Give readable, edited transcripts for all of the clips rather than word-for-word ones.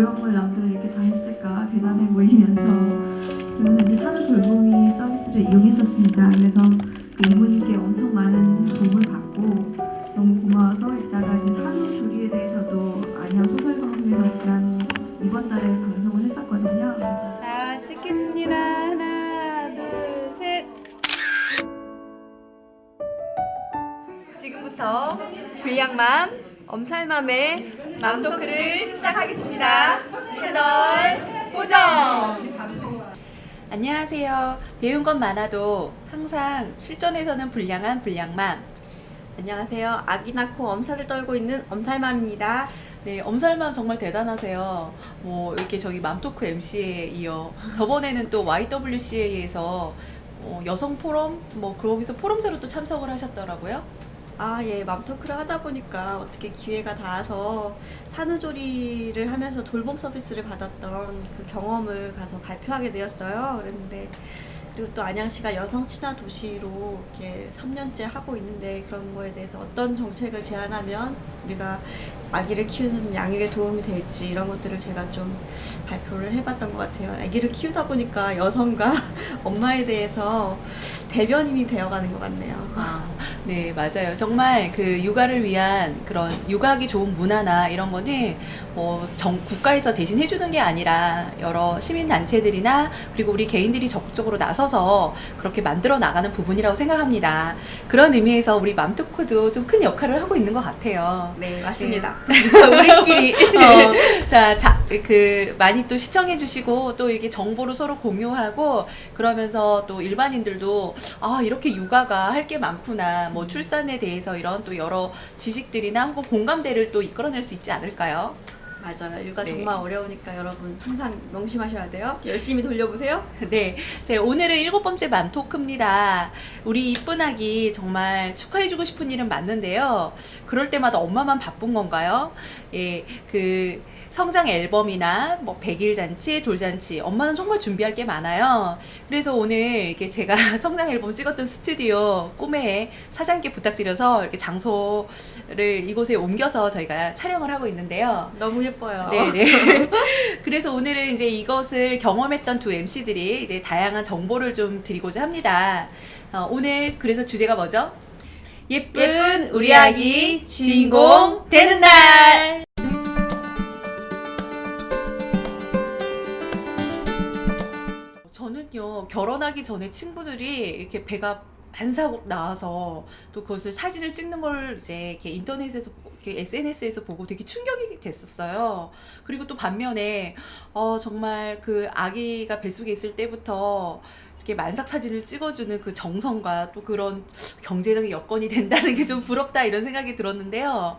어려운 걸 남들은 이렇게 다 했을까 대단해 보이면서 그러면서 이제 산후 돌보미 서비스를 이용했었습니다. 그래서 그 이모님께 엄청 많은 도움을 받고 너무 고마워서 이따가 이제 산후조리에 대해서도 안녕 소설 방송에서 지난 이번 달에 방송을 했었거든요. 자, 찍겠습니다. 하나, 둘, 셋. 지금부터 불량맘 엄살맘의 맘토크를 시작하겠습니다. 채널 고정! 안녕하세요. 배운 건 많아도 항상 실전에서는 불량한 불량맘. 안녕하세요. 아기 낳고 엄살을 떨고 있는 엄살맘입니다. 네, 엄살맘 정말 대단하세요. 뭐 이렇게 저희 맘토크 MC에 이어 저번에는 또 YWCA에서 여성 포럼 뭐 거기서 포럼자로 또 참석을 하셨더라고요. 예, 맘토크를 하다 보니까 어떻게 기회가 닿아서 산후조리를 하면서 돌봄 서비스를 받았던 그 경험을 가서 발표하게 되었어요. 그랬는데 그리고 또 안양시가 여성 친화 도시로 이렇게 3년째 하고 있는데 그런 거에 대해서 어떤 정책을 제안하면 우리가 아기를 키우는 양육에 도움이 될지 이런 것들을 제가 좀 발표를 해봤던 것 같아요. 아기를 키우다 보니까 여성과 엄마에 대해서 대변인이 되어가는 것 같네요. 네, 맞아요. 정말 그 육아를 위한 그런 육아하기 좋은 문화나 이런 거는 국가에서 대신 해주는 게 아니라 여러 시민단체들이나 그리고 우리 개인들이 적극적으로 나서서 그렇게 만들어 나가는 부분이라고 생각합니다. 그런 의미에서 우리 맘토크도 좀 큰 역할을 하고 있는 것 같아요. 네, 맞습니다. 우리끼리. 많이 또 시청해주시고 또 이게 정보를 서로 공유하고 그러면서 또 일반인들도 이렇게 육아가 할 게 많구나. 뭐 출산에 대해서 이런 또 여러 지식들이나 혹은 공감대를 또 이끌어낼 수 있지 않을까요? 맞아요. 육아 네. 정말 어려우니까 여러분 항상 명심하셔야 돼요. 열심히 돌려보세요. 네, 오늘은 7번째 맘토크입니다. 우리 이쁜 아기 정말 축하해주고 싶은 일은 맞는데요. 그럴 때마다 엄마만 바쁜 건가요? 예, 성장 앨범이나 뭐 100일 잔치, 돌잔치, 엄마는 정말 준비할 게 많아요. 그래서 오늘 이렇게 제가 성장 앨범 찍었던 스튜디오 꼬매에 사장님께 부탁드려서 이렇게 장소를 이곳에 옮겨서 저희가 촬영을 하고 있는데요. 너무 예뻐요. 네네. 그래서 오늘은 이제 이것을 경험했던 두 MC들이 이제 다양한 정보를 좀 드리고자 합니다. 오늘 그래서 주제가 뭐죠? 예쁜 우리 아기 주인공 되는 날! 저는요, 결혼하기 전에 친구들이 이렇게 배가 반사고 나와서 또 그것을 사진을 찍는 걸 이제 이렇게 인터넷에서 이렇게 SNS에서 보고 되게 충격이 됐었어요. 그리고 또 반면에 정말 그 아기가 뱃속에 있을 때부터 이렇게 만삭 사진을 찍어주는 그 정성과 또 그런 경제적인 여건이 된다는 게 좀 부럽다 이런 생각이 들었는데요.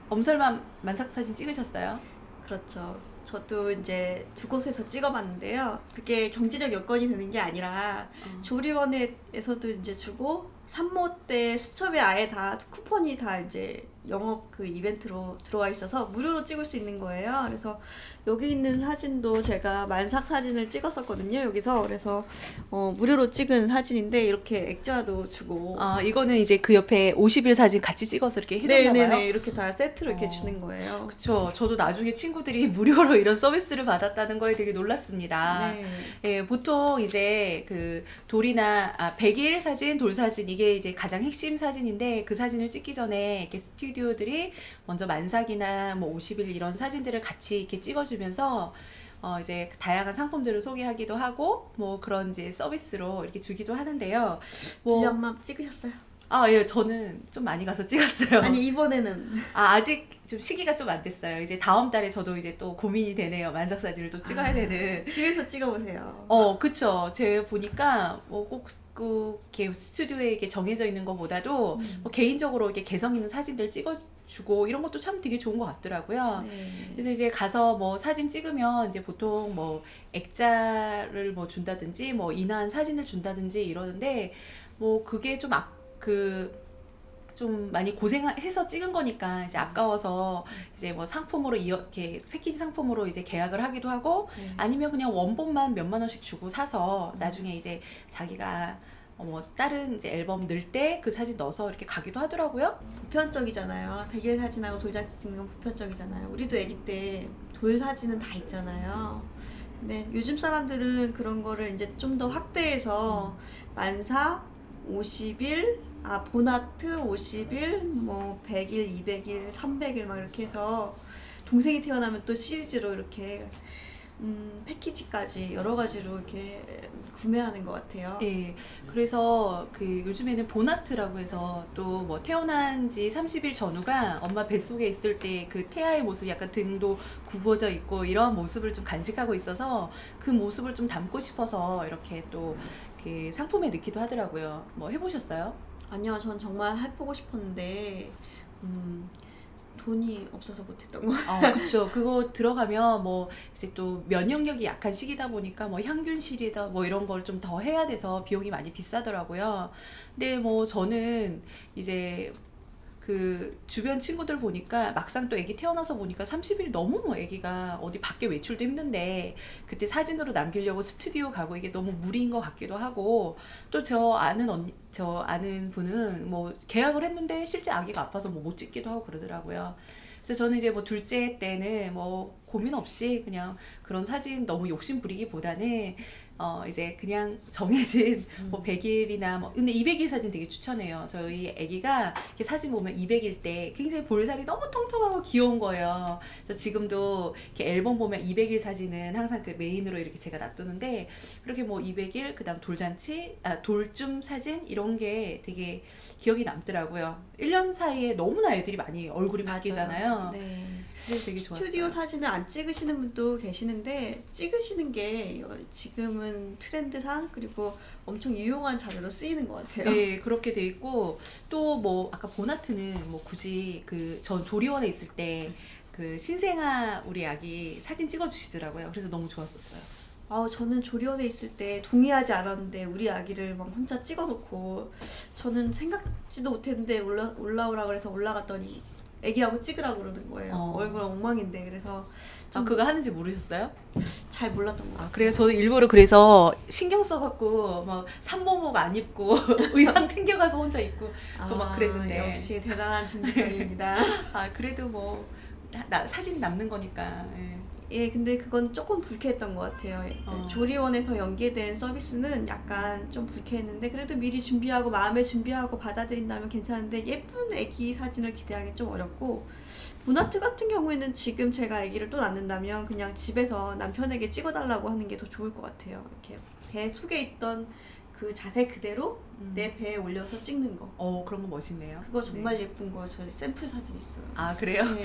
엄설만 만삭 사진 찍으셨어요? 그렇죠. 저도 이제 두 곳에서 찍어봤는데요. 그게 경제적 여건이 되는 게 아니라 조리원에서도 이제 주고 산모 때 수첩에 아예 다 쿠폰이 다 이제 영업 그 이벤트로 들어와 있어서 무료로 찍을 수 있는 거예요. 그래서 여기 있는 사진도 제가 만삭 사진을 찍었었거든요. 여기서 그래서 무료로 찍은 사진인데 이렇게 액자도 주고. 이거는 이제 그 옆에 50일 사진 같이 찍어서 이렇게 해줬나 봐요. 네네네, 이렇게 다 세트로 이렇게 주는 거예요. 그쵸. 저도 나중에 친구들이 무료로 이런 서비스를 받았다는 거에 되게 놀랐습니다. 네. 예, 보통 이제 그 돌이나 100일 사진, 돌 사진 이게 이제 가장 핵심 사진인데 그 사진을 찍기 전에 이렇게 스튜디오들이 먼저 만삭이나 뭐 50일 이런 사진들을 같이 이렇게 찍어주면서 이제 다양한 상품들을 소개하기도 하고 뭐 그런 이제 서비스로 이렇게 주기도 하는데요. 불량맘 찍으셨어요? 예, 저는 좀 많이 가서 찍었어요. 아니 이번에는 아직 좀 시기가 좀 안 됐어요. 이제 다음 달에 저도 이제 또 고민이 되네요. 만삭 사진을 또 찍어야 되는. 집에서 찍어보세요. 그쵸. 제가 보니까 이렇게 스튜디오에 이렇게 정해져 있는 것보다도 개인적으로 이렇게 개성 있는 사진들 찍어주고 이런 것도 참 되게 좋은 것 같더라고요. 네. 그래서 이제 가서 뭐 사진 찍으면 이제 보통 뭐 액자를 뭐 준다든지 뭐 인화한 사진을 준다든지 이러는데 뭐 그게 좀 많이 고생해서 찍은 거니까 이제 아까워서 이제 뭐 상품으로 이렇게 패키지 상품으로 이제 계약을 하기도 하고 아니면 그냥 원본만 몇만 원씩 주고 사서 나중에 이제 자기가 뭐 다른 이제 앨범 넣을 때 그 사진 넣어서 이렇게 가기도 하더라고요. 보편적이잖아요. 백일 사진하고 돌잔치 찍는 건 보편적이잖아요. 우리도 아기 때 돌 사진은 다 있잖아요. 근데 요즘 사람들은 그런 거를 이제 좀 더 확대해서 만사, 50일, 보나트 50일, 뭐 100일, 200일, 300일 막 이렇게 해서 동생이 태어나면 또 시리즈로 이렇게 패키지까지 여러 가지로 이렇게 구매하는 것 같아요. 예, 그래서 그 요즘에는 보나트라고 해서 또 뭐 태어난 지 30일 전후가 엄마 뱃속에 있을 때 그 태아의 모습 약간 등도 굽어져 있고 이런 모습을 좀 간직하고 있어서 그 모습을 좀 담고 싶어서 이렇게 또 그 상품에 넣기도 하더라고요. 뭐 해보셨어요? 아니요, 전 정말 해보고 싶었는데 돈이 없어서 못했던 것 같아요. 그쵸. 그거 들어가면 뭐 이제 또 면역력이 약한 시기다 보니까 뭐 향균실이다 뭐 이런 걸 좀 더 해야 돼서 비용이 많이 비싸더라고요. 근데 뭐 저는 이제 그 주변 친구들 보니까 막상 또 아기 태어나서 보니까 30일 너무 뭐 아기가 어디 밖에 외출도 힘든데 그때 사진으로 남기려고 스튜디오 가고 이게 너무 무리인 것 같기도 하고 또 저 아는 분은 뭐 계약을 했는데 실제 아기가 아파서 뭐 못 찍기도 하고 그러더라고요. 그래서 저는 이제 뭐 둘째 때는 뭐 고민 없이 그냥 그런 사진 너무 욕심 부리기보다는 이제 그냥 정해진 뭐 100일이나 뭐 근데 200일 사진 되게 추천해요. 저희 아기가 이렇게 사진 보면 200일 때 굉장히 볼살이 너무 통통하고 귀여운 거예요. 저 지금도 이렇게 앨범 보면 200일 사진은 항상 그 메인으로 이렇게 제가 놔두는데 그렇게 뭐 200일 그다음 돌잔치, 돌쯤 사진 이런 게 되게 기억이 남더라고요. 1년 사이에 너무나 애들이 많이 얼굴이 바뀌잖아요. 네. 그래서 되게 좋았어요. 스튜디오 사진을 안 찍으시는 분도 계시는데 찍으시는 게 지금은 트렌드상 그리고 엄청 유용한 자료로 쓰이는 것 같아요. 네, 그렇게 돼 있고 또 뭐 아까 보나트는 뭐 굳이 그 전 조리원에 있을 때 그 신생아 우리 아기 사진 찍어주시더라고요. 그래서 너무 좋았었어요. 저는 조리원에 있을 때 동의하지 않았는데 우리 아기를 막 혼자 찍어놓고 저는 생각지도 못했는데 올라오라 그래서 올라갔더니 애기하고 찍으라고 그러는 거예요. 얼굴 엉망인데 그래서 좀 그거 하는지 모르셨어요? 잘 몰랐던 것 같아요. 그래요. 저는 일부러 그래서 신경 써갖고 막 산모복 안 입고 의상 챙겨가서 혼자 입고 저 막 그랬는데. 역시 대단한 준비성입니다. 그래도 뭐 사진 남는 거니까. 예. 예, 근데 그건 조금 불쾌했던 것 같아요. 조리원에서 연계된 서비스는 약간 좀 불쾌했는데 그래도 미리 준비하고 마음에 준비하고 받아들인다면 괜찮은데 예쁜 애기 사진을 기대하기 좀 어렵고 보나트 같은 경우에는 지금 제가 아기를 또 낳는다면 그냥 집에서 남편에게 찍어달라고 하는 게 더 좋을 것 같아요. 이렇게 배 속에 있던 그 자세 그대로 내 배에 올려서 찍는 거. 그런 거 멋있네요. 그거 정말 예쁜 거 저희 샘플 사진 있어요. 그래요? 네.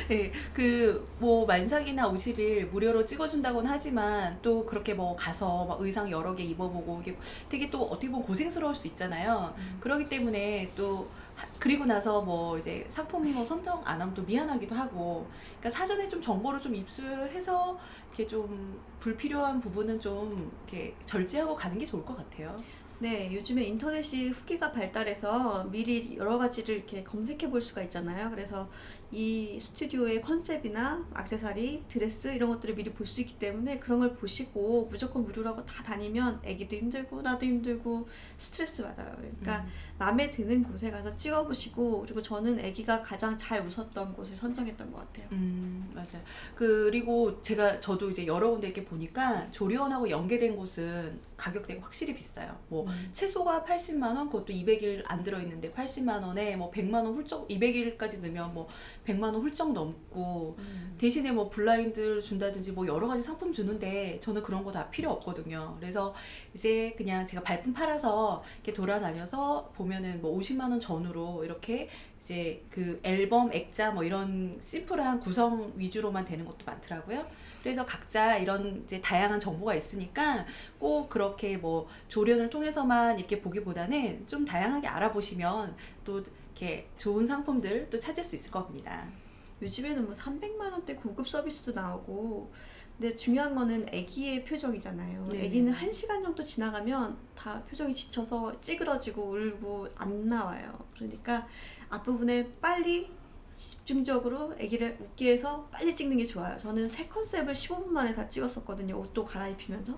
네, 그 뭐 만삭이나 50일 무료로 찍어준다고는 하지만 또 그렇게 뭐 가서 막 의상 여러 개 입어보고 이게 되게 또 어떻게 보면 고생스러울 수 있잖아요. 그렇기 때문에 또 그리고 나서 뭐 이제 상품 뭐 선정 안 하면 또 미안하기도 하고 그러니까 사전에 좀 정보를 좀 입수해서 이렇게 좀 불필요한 부분은 좀 이렇게 절제하고 가는 게 좋을 것 같아요. 네, 요즘에 인터넷이 후기가 발달해서 미리 여러 가지를 이렇게 검색해 볼 수가 있잖아요. 그래서 이 스튜디오의 컨셉이나 액세서리, 드레스 이런 것들을 미리 볼 수 있기 때문에 그런 걸 보시고 무조건 무료라고 다 다니면 애기도 힘들고 나도 힘들고 스트레스 받아요. 그러니까 마음에 드는 곳에 가서 찍어보시고 그리고 저는 애기가 가장 잘 웃었던 곳을 선정했던 것 같아요. 맞아요. 그리고 저도 이제 여러 군데 이렇게 보니까 조리원하고 연계된 곳은 가격대가 확실히 비싸요. 뭐 최소가 80만 원, 그것도 200일 안 들어있는데 80만 원에 뭐 100만 원 훌쩍 200일까지 넣으면 뭐 100만 원 훌쩍 넘고 대신에 뭐 블라인드 준다든지 뭐 여러 가지 상품 주는데 저는 그런 거 다 필요 없거든요. 그래서 이제 그냥 제가 발품 팔아서 이렇게 돌아다녀서 보면은 뭐 50만 원 전후로 이렇게 이제 그 앨범, 액자 뭐 이런 심플한 구성 위주로만 되는 것도 많더라고요. 그래서 각자 이런 이제 다양한 정보가 있으니까 꼭 그렇게 뭐 조련을 통해서만 이렇게 보기보다는 좀 다양하게 알아보시면 또 이렇게 좋은 상품들 또 찾을 수 있을 겁니다. 요즘에는 뭐 300만 원대 고급 서비스도 나오고 근데 중요한 거는 아기의 표정이잖아요. 네. 아기는 1시간 정도 지나가면 다 표정이 지쳐서 찌그러지고 울고 안 나와요. 그러니까 앞부분에 빨리 집중적으로 아기를 웃게 해서 빨리 찍는 게 좋아요. 저는 새 컨셉을 15분 만에 다 찍었었거든요. 옷도 갈아입히면서.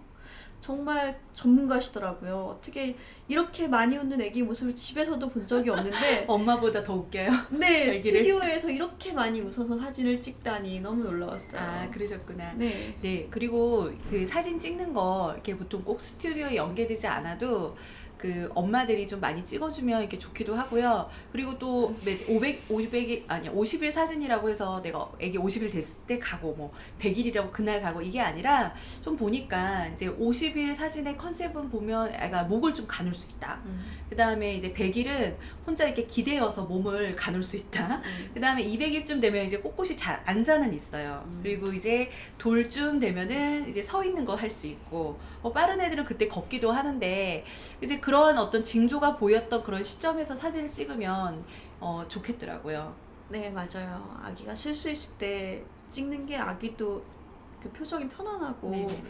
정말 전문가시더라고요. 어떻게 이렇게 많이 웃는 애기 모습을 집에서도 본 적이 없는데 엄마보다 더 웃겨요. 네, 애기를. 스튜디오에서 이렇게 많이 웃어서 사진을 찍다니 너무 놀라웠어요. 아, 그러셨구나. 네. 네, 그리고 그 사진 찍는 거 이렇게 보통 꼭 스튜디오에 연계되지 않아도 그 엄마들이 좀 많이 찍어주면 이렇게 좋기도 하고요. 그리고 또 50일 사진이라고 해서 내가 애기 50일 됐을 때 가고 뭐 100일이라고 그날 가고 이게 아니라 좀 보니까 이제 50일 사진의 컨셉은 보면 애가 목을 좀 가눌 수 있다. 그 다음에 이제 100일은 혼자 이렇게 기대어서 몸을 가눌 수 있다. 그 다음에 200일쯤 되면 이제 꼿꼿이 잘 앉아는 있어요. 그리고 이제 돌쯤 되면은 이제 서 있는 거 할 수 있고, 빠른 애들은 그때 걷기도 하는데, 이제 그런 어떤 징조가 보였던 그런 시점에서 사진을 찍으면, 좋겠더라고요. 네, 맞아요. 아기가 실수했을 때 찍는 게 아기도 그 표정이 편안하고 네네네.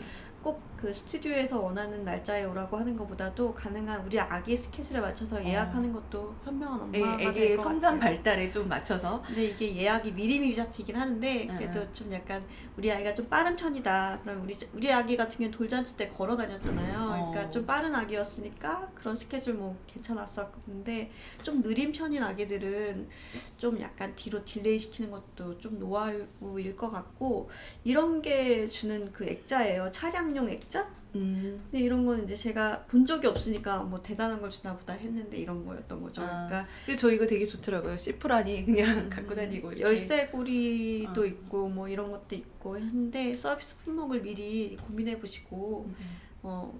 꼭 그 스튜디오에서 원하는 날짜에 오라고 하는 것보다도 가능한 우리 아기 스케줄에 맞춰서 예약하는 것도 현명한 엄마가 될 애기의 것 성장 같아요. 발달에 좀 맞춰서. 근데 이게 예약이 미리미리 잡히긴 하는데 그래도 좀 약간 우리 아이가 좀 빠른 편이다. 그럼 우리 아기 같은 경우는 돌잔치 때 걸어 다녔잖아요. 그러니까 좀 빠른 아기였으니까 그런 스케줄 뭐 괜찮았었는데 좀 느린 편인 아기들은 좀 약간 뒤로 딜레이 시키는 것도 좀 노하우일 것 같고 이런 게 주는 그 액자예요. 차량용 액자? 근데 이런 거는 이제 제가 본 적이 없으니까 뭐 대단한 걸 주나 보다 했는데 이런 거였던 거죠. 그러니까 근데 저 이거 되게 좋더라고요. 시프라니 그냥 갖고 다니고. 이렇게. 열쇠고리도 있고 뭐 이런 것도 있고 했는데 서비스 품목을 미리 고민해 보시고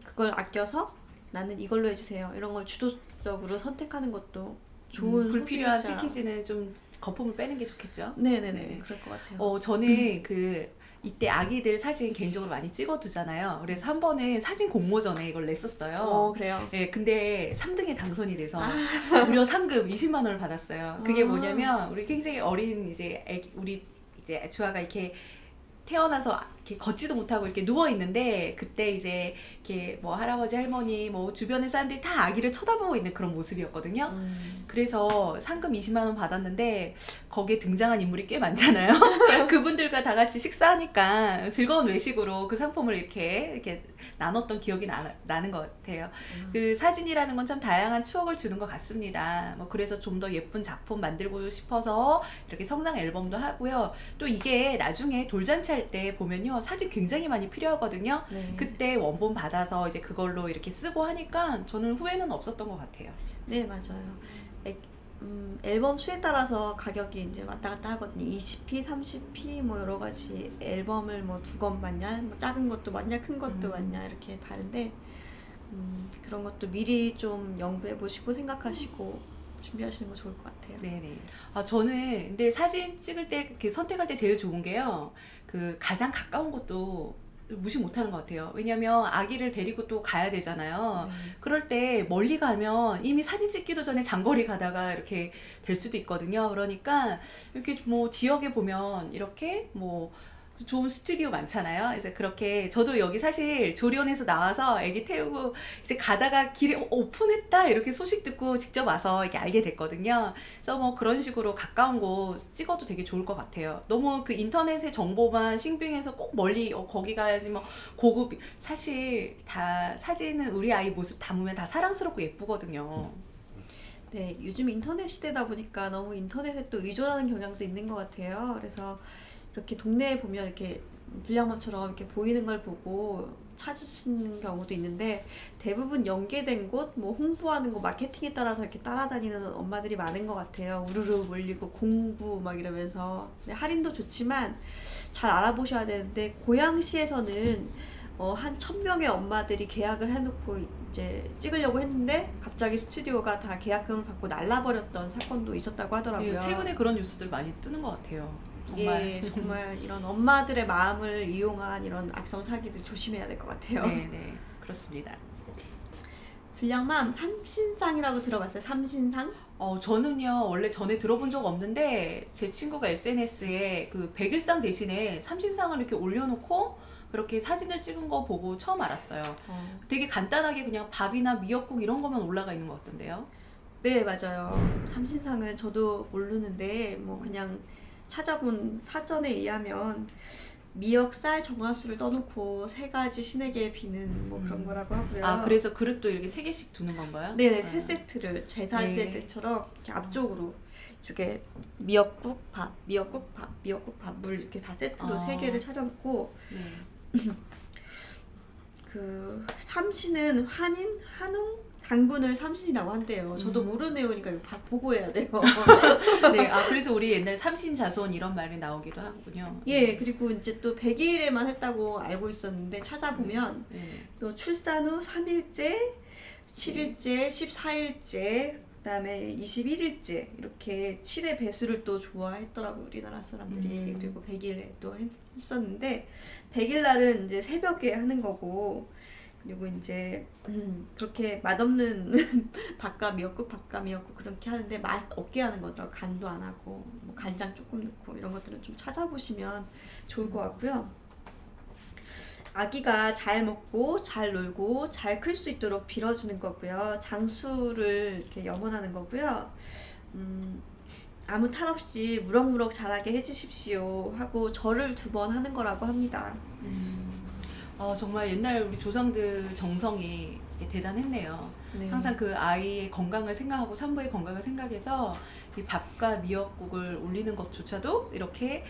그걸 아껴서 나는 이걸로 해주세요. 이런 걸 주도적으로 선택하는 것도 좋은 불필요한 소비자. 패키지는 좀 거품을 빼는 게 좋겠죠. 네네네. 네. 그럴 것 같아요. 저는 이때 아기들 사진 개인적으로 많이 찍어두잖아요. 그래서 한 번은 사진 공모전에 이걸 냈었어요. 그래요. 네, 근데 3등에 당선이 돼서 무려 상금 20만 원을 받았어요. 그게 뭐냐면 우리 굉장히 어린 이제 우리 이제 주아가 이렇게 태어나서 이렇게 걷지도 못하고 이렇게 누워 있는데 그때 이제 이렇게 뭐 할아버지 할머니 뭐 주변의 사람들이 다 아기를 쳐다보고 있는 그런 모습이었거든요. 그래서 상금 20만 원 받았는데 거기에 등장한 인물이 꽤 많잖아요. 그분들과 다 같이 식사하니까 즐거운 외식으로 그 상품을 이렇게 나눴던 기억이 나는 것 같아요. 그 사진이라는 건 참 다양한 추억을 주는 것 같습니다. 뭐 그래서 좀 더 예쁜 작품 만들고 싶어서 이렇게 성장 앨범도 하고요. 또 이게 나중에 돌잔치 할 때 보면요. 사진 굉장히 많이 필요하거든요. 네. 그때 원본 받아서 이제 그걸로 이렇게 쓰고 하니까 저는 후회는 없었던 것 같아요. 네, 맞아요. 앨범 수에 따라서 가격이 이제 왔다 갔다 하거든요. 20p, 30p 뭐 여러 가지 앨범을 뭐 2권 맞냐, 뭐 작은 것도 맞냐, 큰 것도 맞냐 이렇게 다른데 그런 것도 미리 좀 연구해 보시고 생각하시고 준비하시는 거 좋을 것 같아요. 네네. 저는 근데 사진 찍을 때 선택할 때 제일 좋은 게요. 그 가장 가까운 곳도 무시 못하는 것 같아요. 왜냐면 아기를 데리고 또 가야 되잖아요. 그럴 때 멀리 가면 이미 사진 찍기도 전에 장거리 가다가 이렇게 될 수도 있거든요. 그러니까 이렇게 뭐 지역에 보면 이렇게 뭐 좋은 스튜디오 많잖아요. 이제 그렇게 저도 여기 사실 조리원에서 나와서 애기 태우고 이제 가다가 길에 오픈했다 이렇게 소식 듣고 직접 와서 이렇게 알게 됐거든요. 그래서 뭐 그런 식으로 가까운 곳 찍어도 되게 좋을 것 같아요. 너무 그 인터넷의 정보만 싱빙해서 꼭 멀리 거기 가야지 뭐 고급 사실 다 사진은 우리 아이 모습 담으면 다 사랑스럽고 예쁘거든요. 네, 요즘 인터넷 시대다 보니까 너무 인터넷에 또 의존하는 경향도 있는 것 같아요. 그래서 이렇게 동네에 보면 이렇게 불량맘처럼 이렇게 보이는 걸 보고 찾으시는 경우도 있는데 대부분 연계된 곳, 뭐 홍보하는 곳, 마케팅에 따라서 이렇게 따라다니는 엄마들이 많은 것 같아요. 우르르 몰리고 공구 막 이러면서. 네, 할인도 좋지만 잘 알아보셔야 되는데 고양시에서는 한 1000명의 엄마들이 계약을 해놓고 이제 찍으려고 했는데 갑자기 스튜디오가 다 계약금을 받고 날라버렸던 사건도 있었다고 하더라고요. 네, 최근에 그런 뉴스들 많이 뜨는 것 같아요. 정말. 예, 정말 이런 엄마들의 마음을 이용한 이런 악성 사기들 조심해야 될 것 같아요. 네, 그렇습니다. 불량맘 삼신상이라고 들어봤어요? 삼신상? 저는요, 원래 전에 들어본 적 없는데, 제 친구가 SNS에 그 100일상 대신에 삼신상을 이렇게 올려놓고, 그렇게 사진을 찍은 거 보고 처음 알았어요. 되게 간단하게 그냥 밥이나 미역국 이런 거만 올라가 있는 것 같던데요? 네, 맞아요. 삼신상은 저도 모르는데, 뭐 그냥 찾아본 사전에 의하면 미역살, 정화수를 떠놓고 3가지 신에게 비는 뭐 그런 거라고 하고요. 아, 그래서 그릇도 이렇게 3개씩 두는 건가요? 네네, 아. 3세트를 제사 네. 지낼 때처럼 이렇게 앞쪽으로 이쪽에 미역국, 밥, 미역국, 밥, 미역국, 밥, 물 이렇게 다 세트로 아. 3개를 차려놓고 네. 그 삼신은 한웅, 당군을 삼신이라고 한대요. 저도 음. 모르는 내용이니까 이거 보고 해야 돼요. 네, 아 그래서 우리 옛날 삼신자손 이런 말이 나오기도 하군요. 예, 그리고 이제 또 100일에만 했다고 알고 있었는데 찾아보면 네. 또 출산 후 3일째, 7일째, 14일째, 그다음에 21일째 이렇게 7의 배수를 또 좋아했더라고 우리나라 사람들이. 그리고 100일에 또 했었는데 100일 날은 이제 새벽에 하는 거고, 그리고 이제 그렇게 맛없는 밥과 미역국 그렇게 하는데 맛 없게 하는 거더라고. 간도 안 하고 뭐 간장 조금 넣고 이런 것들은 좀 찾아보시면 좋을 것 같고요. 아기가 잘 먹고 잘 놀고 잘 클 수 있도록 빌어주는 거고요. 장수를 이렇게 염원하는 거고요. 아무 탈 없이 무럭무럭 자라게 해주십시오 하고 절을 2번 하는 거라고 합니다. 정말 옛날 우리 조상들 정성이 이렇게 대단했네요. 네. 항상 그 아이의 건강을 생각하고 산모의 건강을 생각해서 이 밥과 미역국을 올리는 것조차도 이렇게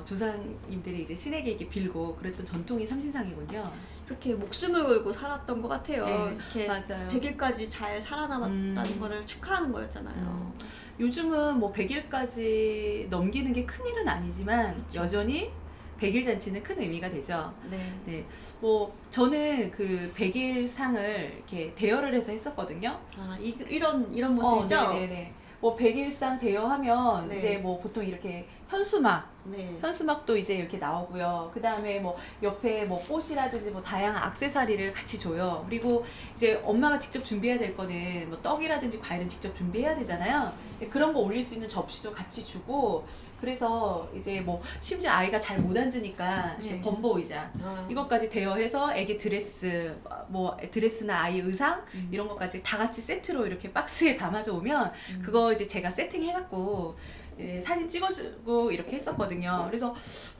조상님들이 이제 신에게 이렇게 빌고 그랬던 전통이 삼신상이군요. 이렇게 목숨을 걸고 살았던 것 같아요. 네, 이렇게 맞아요. 100일까지 잘 살아남았다는 거를 축하하는 거였잖아요. 요즘은 뭐 100일까지 넘기는 게 큰일은 아니지만 그렇죠. 여전히 100일 잔치는 큰 의미가 되죠. 네. 네, 뭐 저는 그 100일 상을 이렇게 대여를 해서 했었거든요. 아, 이런 모습이죠? 네네네. 뭐 100일상 대여하면 네. 이제 뭐 보통 이렇게 현수막, 네. 현수막도 이제 이렇게 나오고요. 그 다음에 뭐 옆에 뭐 꽃이라든지 뭐 다양한 액세서리를 같이 줘요. 그리고 이제 엄마가 직접 준비해야 될 거는 뭐 떡이라든지 과일은 직접 준비해야 되잖아요. 그런 거 올릴 수 있는 접시도 같이 주고, 그래서 이제 뭐 심지어 아이가 잘 못 앉으니까 이렇게 네. 범보 의자 아. 이것까지 대여해서 애기 드레스, 뭐 드레스나 아이 의상 이런 것까지 다 같이 세트로 이렇게 박스에 담아져 오면 그거 이제 제가 세팅해갖고 사진 찍어주고 이렇게 했었거든요. 그래서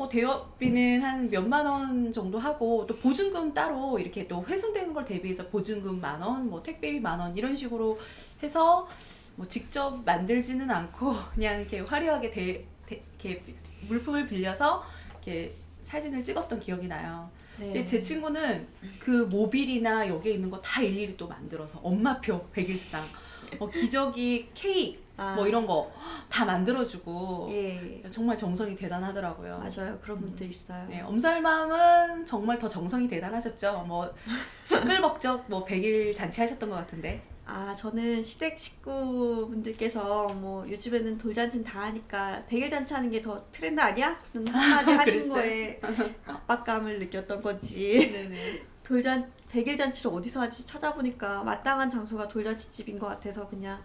대여비는 한 몇만 원 정도 하고, 또 보증금 따로 이렇게 또 훼손되는 걸 대비해서 보증금 10,000원, 뭐 택배비 10,000원 이런 식으로 해서 뭐 직접 만들지는 않고 그냥 이렇게 화려하게 이렇게 물품을 빌려서 이렇게 사진을 찍었던 기억이 나요. 네. 근데 제 친구는 그 모빌이나 여기에 있는 거 다 일일이 또 만들어서 엄마표 100일상, 기저귀, 케이크 뭐 이런 거 다 만들어주고 예. 정말 정성이 대단하더라고요. 맞아요. 그런 분들 있어요. 네, 엄살맘은 정말 더 정성이 대단하셨죠. 뭐 시끌벅적 뭐 100일 잔치 하셨던 것 같은데. 아, 저는 시댁 식구분들께서 뭐 요즘에는 돌잔치는 다 하니까 100일 잔치 하는 게 더 트렌드 아니야? 그런 한마디 하신 그랬어요? 거에 압박감을 느꼈던 건지. 네네. 100일 잔치를 어디서 하지 찾아보니까 마땅한 장소가 돌잔치집인 것 같아서 그냥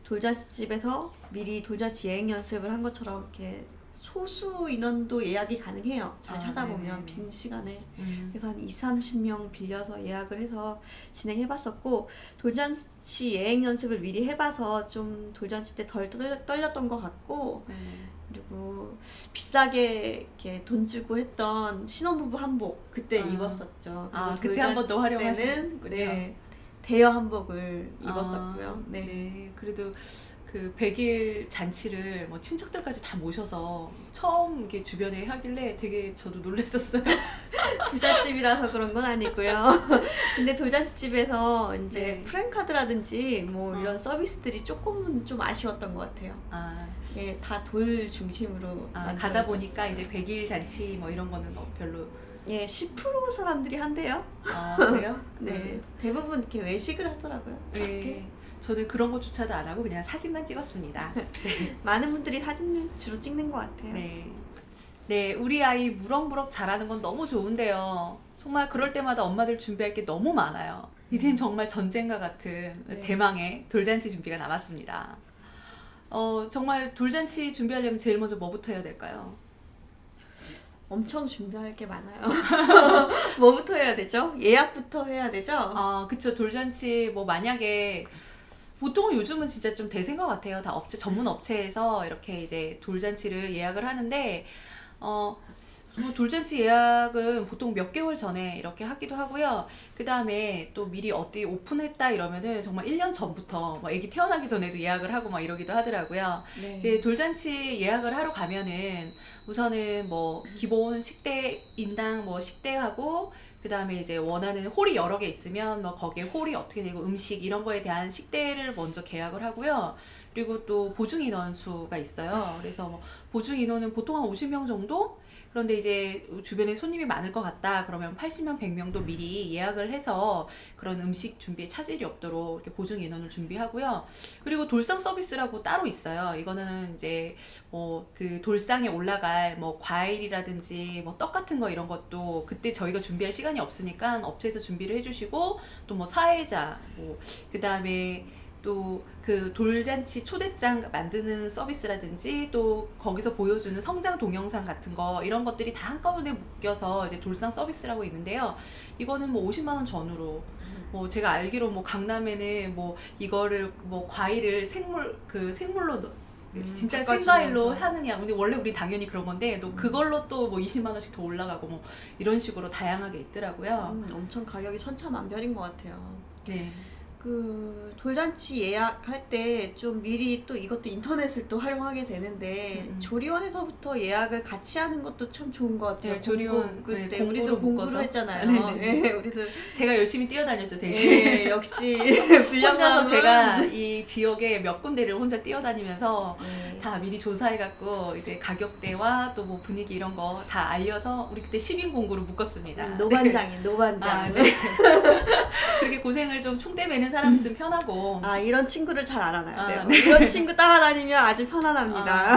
돌잔치집에서 미리 돌잔치 예행 연습을 한 것처럼 이렇게 소수 인원도 예약이 가능해요. 잘 아, 찾아보면 네네. 빈 시간에. 그래서 한 20-30명 빌려서 예약을 해서 진행해봤었고, 돌잔치 예행 연습을 미리 해봐서 좀 돌잔치 때 덜 떨렸던 것 같고, 네. 그리고 비싸게 이렇게 돈 주고 했던 신혼부부 한복 그때 입었었죠. 아, 그리고 그때 한 번 더 돌잔치 때는 활용하셨군요. 네, 대여 한복을 입었었고요. 아, 네. 네. 그래도 그 100일 잔치를 뭐 친척들까지 다 모셔서 처음 이렇게 주변에 하길래 되게 저도 놀랐었어요. 부잣집이라서 그런 건 아니고요. 근데 돌잔치집에서 이제 네. 프랜카드라든지 뭐 이런 서비스들이 조금은 좀 아쉬웠던 것 같아요. 아, 예, 다 돌 중심으로 가다 만들었었어요. 보니까 이제 100일 잔치 뭐 이런 거는 별로. 예, 10% 사람들이 한대요. 아, 그래요? 네, 대부분 이렇게 외식을 하더라고요. 네. 저는 그런 것조차도 안 하고 그냥 사진만 찍었습니다. 많은 분들이 사진을 주로 찍는 것 같아요. 네. 네, 우리 아이 무럭무럭 자라는 건 너무 좋은데요. 정말 그럴 때마다 엄마들 준비할 게 너무 많아요. 이젠 정말 전쟁과 같은 네. 대망의 돌잔치 준비가 남았습니다. 정말 돌잔치 준비하려면 제일 먼저 뭐부터 해야 될까요? 엄청 준비할 게 많아요. 뭐부터 해야 되죠? 예약부터 해야 되죠? 아, 그쵸. 돌잔치 뭐 만약에 보통은 요즘은 진짜 좀 대세인 것 같아요. 다 전문 업체에서 이렇게 이제 돌잔치를 예약을 하는데 돌잔치 예약은 보통 몇 개월 전에 이렇게 하기도 하고요. 그 다음에 또 미리 어디 오픈했다 이러면은 정말 1년 전부터 뭐 아기 태어나기 전에도 예약을 하고 막 이러기도 하더라고요. 네. 이제 돌잔치 예약을 하러 가면은 우선은 뭐 기본 식대 인당 뭐 식대하고 그 다음에 이제 원하는 홀이 여러 개 있으면 뭐 거기에 홀이 어떻게 되고 음식 이런 거에 대한 식대를 먼저 계약을 하고요. 그리고 또 보증 인원 수가 있어요. 그래서 뭐 보증 인원은 보통 한 50명 정도? 그런데 이제 주변에 손님이 많을 것 같다 그러면 80명, 100명도 미리 예약을 해서 그런 음식 준비에 차질이 없도록 이렇게 보증 인원을 준비하고요. 그리고 돌상 서비스라고 따로 있어요. 이거는 이제 뭐 그 돌상에 올라갈 뭐 과일이라든지 뭐 떡 같은 거 이런 것도 그때 저희가 준비할 시간이 없으니까 업체에서 준비를 해주시고 또 뭐 사회자 뭐 그다음에 또 그 돌잔치 초대장 만드는 서비스라든지 또 거기서 보여주는 성장 동영상 같은 거 이런 것들이 다 한꺼번에 묶여서 이제 돌상 서비스라고 있는데요. 이거는 뭐 50만 원 전후로 뭐 제가 알기로 뭐 강남에는 뭐 이거를 뭐 과일을 생물로 진짜 생과일로 깎아주면서. 하느냐. 근데 원래 우리 당연히 그런 건데 또 그걸로 또 뭐 20만 원씩 더 올라가고 뭐 이런 식으로 다양하게 있더라고요. 엄청 가격이 천차만별인 것 같아요. 네. 그 돌잔치 예약할 때 좀 미리 또 이것도 인터넷을 또 활용하게 되는데 조리원에서부터 예약을 같이 하는 것도 참 좋은 것 같아요. 네, 조리원, 공고 묶을 네, 때 공고를 우리도 공부를 묶어서. 했잖아요. 네네. 네, 우리도 제가 열심히 뛰어다녔죠, 대신. 네, 역시 혼자서 불량함은- 제가 이 지역에 몇 군데를 혼자 뛰어다니면서 네. 다 미리 조사해갖고 이제 가격대와 또 뭐 분위기 이런 거 다 알려서 우리 그때 10인 공고를 묶었습니다. 노반장인 노반장. 아, 네. 그렇게 고생을 좀 총대 매는 사람 있으면 편하고. 아, 이런 친구를 잘 알아놔야 아, 돼요. 네. 이런 친구 따라다니면 아주 편안합니다.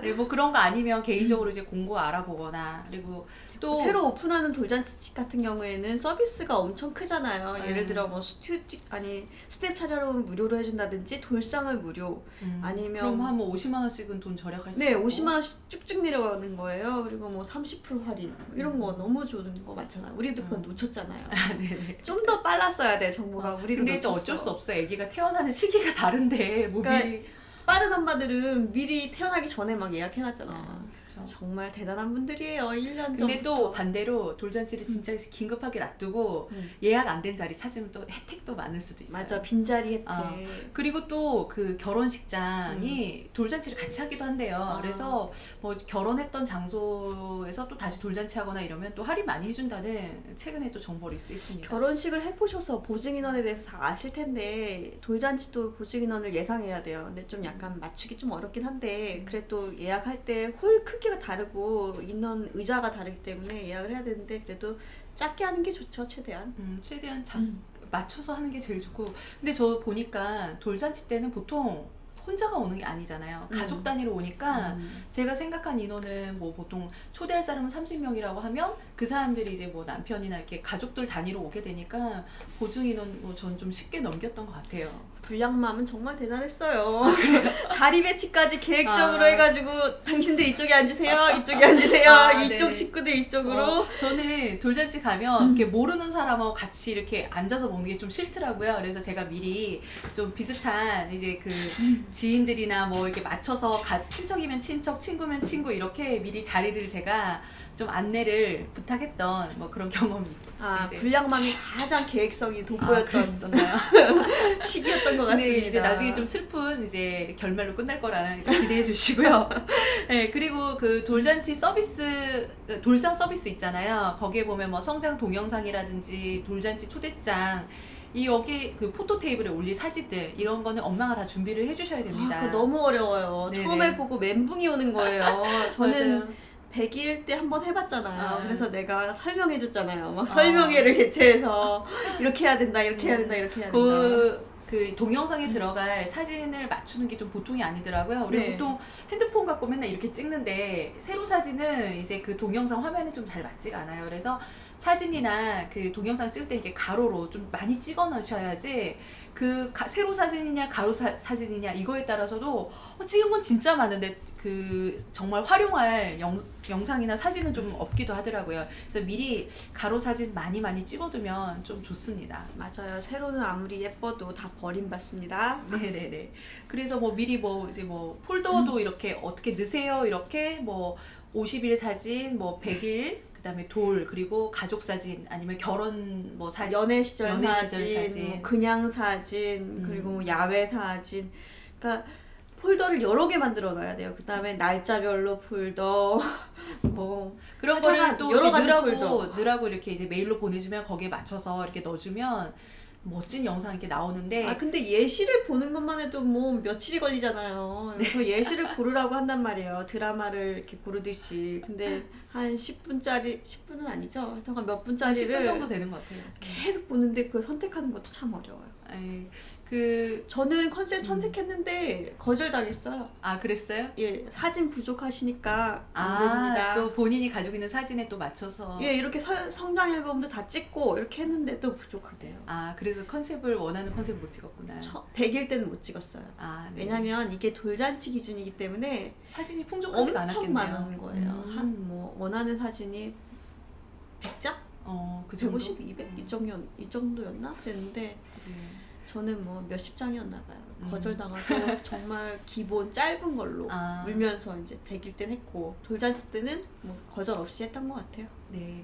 네, 뭐 그런 거 아니면 개인적으로 이제 공고 알아보거나 그리고 또 새로 오픈하는 돌잔치집 같은 경우에는 서비스가 엄청 크잖아요. 네. 예를 들어 뭐 스텝 촬영을 무료로 해준다든지 돌상을 무료 아니면 그럼 한 뭐 50만 원씩은 돈 절약할 수 네, 있고. 50만 원씩 쭉쭉 내려가는 거예요. 그리고 뭐 30% 할인 이런 거 너무 좋은 거 많잖아요. 우리도 그건 놓쳤잖아요. 아, 네네. 좀 더 빨랐어야 돼 정보가. 우리도 근데 또 놓쳤어. 어쩔 수 없어. 아기가 태어나는 시기가 다른데 뭐 그러니까 미리. 빠른 엄마들은 미리 태어나기 전에 막 예약해놨잖아요. 그쵸. 정말 대단한 분들이에요. 1년 근데 전부터. 또 반대로 돌잔치를 진짜 긴급하게 놔두고 예약 안 된 자리 찾으면 또 혜택도 많을 수도 있어요. 맞아, 빈자리 혜택. 아, 그리고 또 그 결혼식장이 돌잔치를 같이 하기도 한대요. 아. 그래서 뭐 결혼했던 장소에서 또 다시 돌잔치 하거나 이러면 또 할인 많이 해준다는 최근에 또 정보를 있습니다. 결혼식을 해보셔서 보증인원에 대해서 다 아실 텐데 돌잔치도 보증인원을 예상해야 돼요. 근데 좀 약간 맞추기 좀 어렵긴 한데 그래도 예약할 때 홀 크기가 다르고 인원 의자가 다르기 때문에 예약을 해야 되는데 그래도 작게 하는 게 좋죠, 최대한. 최대한 맞춰서 하는 게 제일 좋고. 근데 저 보니까 돌잔치 때는 보통 혼자가 오는 게 아니잖아요. 가족 단위로 오니까 제가 생각한 인원은 뭐 보통 초대할 사람은 30명이라고 하면 그 사람들이 이제 뭐 남편이나 이렇게 가족들 단위로 오게 되니까 보증 인원 뭐 전 좀 쉽게 넘겼던 것 같아요. 불량맘은 정말 대단했어요. 자리 배치까지 계획적으로 아. 해가지고 당신들 이쪽에 앉으세요, 이쪽에 앉으세요, 아, 이쪽 네. 식구들 이쪽으로. 저는 돌잔치 가면 이렇게 모르는 사람하고 같이 이렇게 앉아서 먹는 게 좀 싫더라고요. 그래서 제가 미리 좀 비슷한 이제 그 지인들이나 뭐 이렇게 맞춰서 친척이면 친척, 친구면 친구 이렇게 미리 자리를 제가 좀 안내를 부탁했던 뭐 그런 경험이 있어요. 아, 이제. 불량맘이 가장 계획성이 아, 돋보였던 그랬었나요? 시기였던 것 근데 같습니다. 이제 나중에 좀 슬픈 이제 결말로 끝날 거라는 이제 기대해 주시고요. 네, 그리고 그 돌잔치 서비스, 돌상 서비스 있잖아요. 거기에 보면 뭐 성장 동영상이라든지 돌잔치 초대장, 이 여기 그 포토 테이블에 올릴 사진들 이런 거는 엄마가 다 준비를 해주셔야 됩니다. 그거 너무 어려워요. 네네. 처음에 보고 멘붕이 오는 거예요. 저는 맞아요. 100일 때 한 번 해봤잖아요. 아. 그래서 내가 설명해줬잖아요. 막 설명회를 개최해서 이렇게 해야 된다, 이렇게 해야 된다, 이렇게 해야 된다. 그 동영상에 들어갈 사진을 맞추는 게 좀 보통이 아니더라고요. 우리 네. 보통 핸드폰 갖고 맨날 이렇게 찍는데 세로 사진은 이제 그 동영상 화면에 좀 잘 맞지가 않아요. 그래서 사진이나 그 동영상 찍을 때 이렇게 가로로 좀 많이 찍어 놓으셔야지 그 세로 사진이냐 가로 사진이냐 이거에 따라서도 찍은 건 진짜 많은데 그 정말 활용할 영상이나 사진은 좀 없기도 하더라고요. 그래서 미리 가로 사진 많이 찍어두면 좀 좋습니다. 맞아요. 세로는 아무리 예뻐도 다 버림받습니다. 네네네. 그래서 뭐 미리 뭐 이제 뭐 폴더도 이렇게 어떻게 넣으세요 이렇게 뭐 50일 사진, 뭐 100일, 그다음에 돌, 그리고 가족 사진, 아니면 결혼 뭐 사진, 연애 시절 연애 사진, 시절 사진. 뭐 그냥 사진, 그리고 뭐 야외 사진. 그러니까 폴더를 여러 개 만들어 놔야 돼요. 그다음에 날짜별로 폴더, 뭐 그런 거를 하여간 또 여러 이렇게 가지 느라고 이렇게 이제 메일로 보내주면 거기에 맞춰서 이렇게 넣어주면 멋진 영상 이렇게 나오는데 아 근데 예시를 보는 것만 해도 뭐 며칠이 걸리잖아요. 그래서 예시를 고르라고 한단 말이에요. 드라마를 이렇게 고르듯이. 근데 한 10분짜리 10분은 아니죠. 하여튼 몇 한 분짜리를 10분 정도 되는 것 같아요. 계속 보는데 그 선택하는 것도 참 어려워요. 에이, 그, 저는 컨셉 선택했는데 거절당했어요. 아, 그랬어요? 예, 사진 부족하시니까 안 아, 됩니다. 또 본인이 가지고 있는 사진에 또 맞춰서. 예, 이렇게 성장 앨범도 다 찍고 이렇게 했는데 또 부족하대요. 아, 그래서 컨셉을 원하는 컨셉 못 찍었구나. 100일 때는 못 찍었어요. 아, 네. 왜냐면 이게 돌잔치 기준이기 때문에 사진이 풍족하지가 엄청 않았겠네요. 많은 거예요. 한 뭐 원하는 사진이 100장? 그 정도? 150, 200? 이 정도였나? 그랬는데 네. 저는 뭐 몇십 장이었나 봐요. 음. 거절당하고 정말 기본 짧은 걸로 아. 울면서 이제 100일 땐 했고 돌잔치 때는 뭐 거절 없이 했던 것 같아요. 네.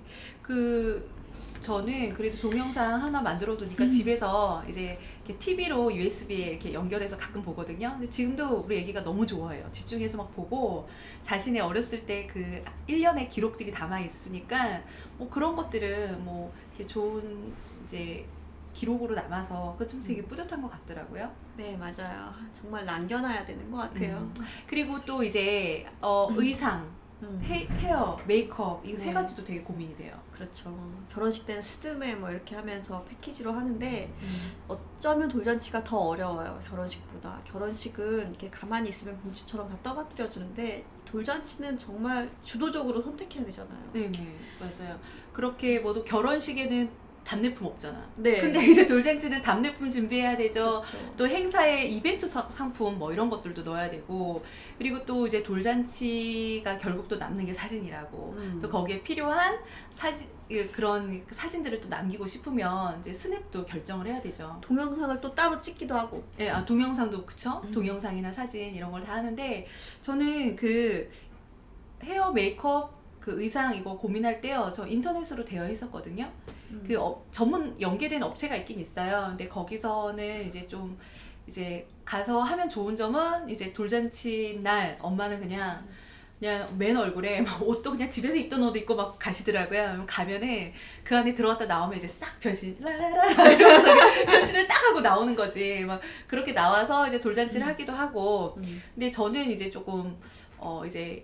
저는 그래도 동영상 하나 만들어 음. 두니까 집에서 이제 이렇게 TV로 USB에 이렇게 연결해서 가끔 보거든요. 근데 지금도 우리 애기가 너무 좋아해요. 집중해서 막 보고 자신의 어렸을 때 그 1년의 기록들이 담아 있으니까 뭐 그런 것들은 뭐 이렇게 좋은 이제 기록으로 남아서 그 좀 되게 뿌듯한 것 같더라고요. 네, 맞아요. 정말 남겨놔야 되는 것 같아요. 그리고 또 이제 의상, 헤어, 메이크업 이거 세 네. 가지도 되게 고민이 돼요. 그렇죠. 결혼식 때는 스드메 뭐 이렇게 하면서 패키지로 하는데 어쩌면 돌잔치가 더 어려워요. 결혼식보다. 결혼식은 이렇게 가만히 있으면 공주처럼 다 떠받들여 주는데 돌잔치는 정말 주도적으로 선택해야 되잖아요. 네네, 맞아요. 그렇게 뭐또 결혼식에는 답례품 없잖아. 네. 근데 이제 돌잔치는 답례품 준비해야 되죠. 그렇죠. 또 행사에 이벤트 상품 뭐 이런 것들도 넣어야 되고, 그리고 또 이제 돌잔치가 결국 또 남는 게 사진이라고. 또 거기에 필요한 그런 사진들을 또 남기고 싶으면 이제 스냅도 결정을 해야 되죠. 동영상을 또 따로 찍기도 하고. 예, 동영상도 그쵸? 동영상이나 사진 이런 걸 다 하는데 저는 그 헤어 메이크업 그 의상 이거 고민할 때요. 저 인터넷으로 대여했었거든요. 그 전문 연계된 업체가 있긴 있어요. 근데 거기서는 이제 좀 이제 가서 하면 좋은 점은 이제 돌잔치 날 엄마는 그냥 맨 얼굴에 막 옷도 그냥 집에서 입던 옷 입고 막 가시더라고요. 가면은 그 안에 들어갔다 나오면 이제 싹 변신 라라라 이러면서 변신을 딱 하고 나오는 거지. 막 그렇게 나와서 이제 돌잔치를 하기도 하고. 근데 저는 이제 조금 이제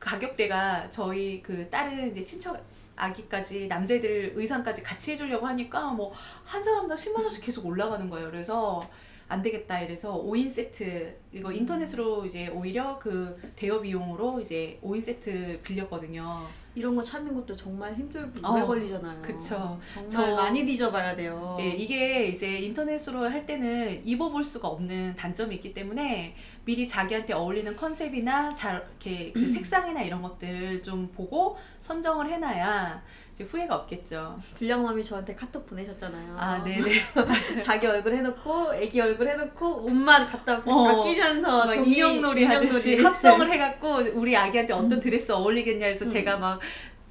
가격대가 저희 그 다른 이제 친척 아기까지 남자애들 의상까지 같이 해주려고 하니까 뭐 한 사람당 10만 원씩 계속 올라가는 거예요. 그래서 안 되겠다 이래서 5인 세트 이거 인터넷으로 이제 오히려 그 대여 비용으로 이제 5인 세트 빌렸거든요. 이런 거 찾는 것도 정말 힘들고 오래 걸리잖아요. 그쵸. 정말 많이 뒤져봐야 돼요. 예, 이게 이제 인터넷으로 할 때는 입어볼 수가 없는 단점이 있기 때문에 미리 자기한테 어울리는 컨셉이나 잘 이렇게 그 색상이나 이런 것들 좀 보고 선정을 해놔야 이제 후회가 없겠죠. 불량맘이 저한테 카톡 보내셨잖아요. 아, 네네. 자기 얼굴 해놓고 애기 얼굴 해놓고 옷만 갖다 끼면서 막 인형놀이 하듯이 합성을 해갖고 우리 아기한테 어떤 드레스 어울리겠냐 해서 제가 막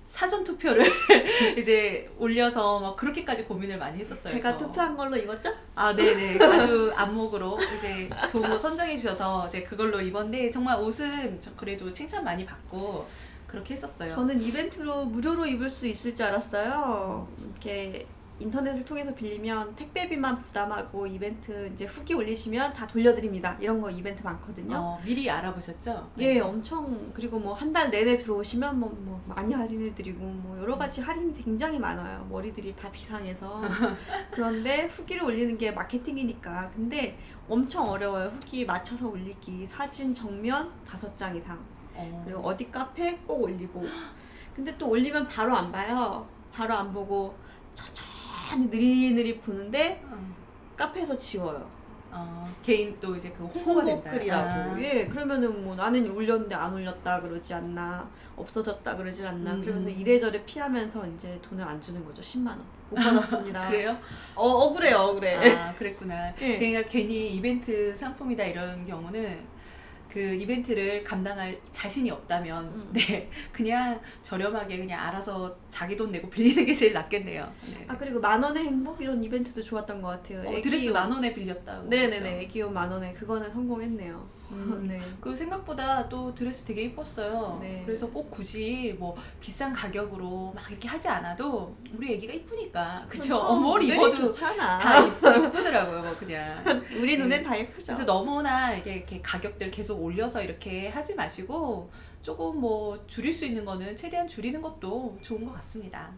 사전 투표를 이제 올려서 막 그렇게까지 고민을 많이 했었어요. 제가 그래서. 투표한 걸로 입었죠? 아, 네네. 아주 안목으로 이제 좋은 거 선정해 주셔서 이제 그걸로 입었는데 정말 옷은 저 그래도 칭찬 많이 받고 그렇게 했었어요. 저는 이벤트로 무료로 입을 수 있을 줄 알았어요. 이렇게 인터넷을 통해서 빌리면 택배비만 부담하고 이벤트 이제 후기 올리시면 다 돌려드립니다. 이런 거 이벤트 많거든요. 미리 알아보셨죠? 예, 엄청. 그리고 뭐 한 달 내내 들어오시면 뭐 많이 할인해드리고 뭐 여러 가지 할인이 굉장히 많아요. 머리들이 다 비상해서. 그런데 후기를 올리는 게 마케팅이니까. 근데 엄청 어려워요. 후기 맞춰서 올리기. 사진 정면 5장 이상. 그리고 어디 카페 꼭 올리고. 근데 또 올리면 바로 안 봐요. 바로 안 보고 천천히 느릿느릿 보는데 카페에서 지워요. 개인 또 이제 그 홍보가 된다. 홍보글이라고. 예, 그러면은 뭐 나는 올렸는데 안 올렸다 그러지 않나, 없어졌다 그러지 않나. 그러면서 이래저래 피하면서 이제 돈을 안 주는 거죠. 10만 원. 못 받았습니다. 그래요? 억울해. 아, 그랬구나. 예. 그러니까 괜히 이벤트 상품이다 이런 경우는 그 그 이벤트를 감당할 자신이 없다면 네 그냥 저렴하게 그냥 알아서 자기 돈 내고 빌리는 게 제일 낫겠네요. 네. 아 그리고 10,000원의 행복 이런 이벤트도 좋았던 것 같아요. 드레스 애기옷. 10,000원에 빌렸다고. 네네네, 애기옷 10,000원에 그거는 성공했네요. 네. 그 생각보다 또 드레스 되게 이뻤어요. 네. 그래서 꼭 굳이 뭐 비싼 가격으로 막 이렇게 하지 않아도 우리 애기가 이쁘니까 그쵸? 뭘 모델이 입어도 좋잖아. 다 이쁘더라고요, 뭐 그냥. 우리 눈엔 네. 다 예쁘죠. 그래서 너무나 이렇게 가격들 계속 올려서 이렇게 하지 마시고 조금 뭐 줄일 수 있는 거는 최대한 줄이는 것도 좋은 것 같습니다.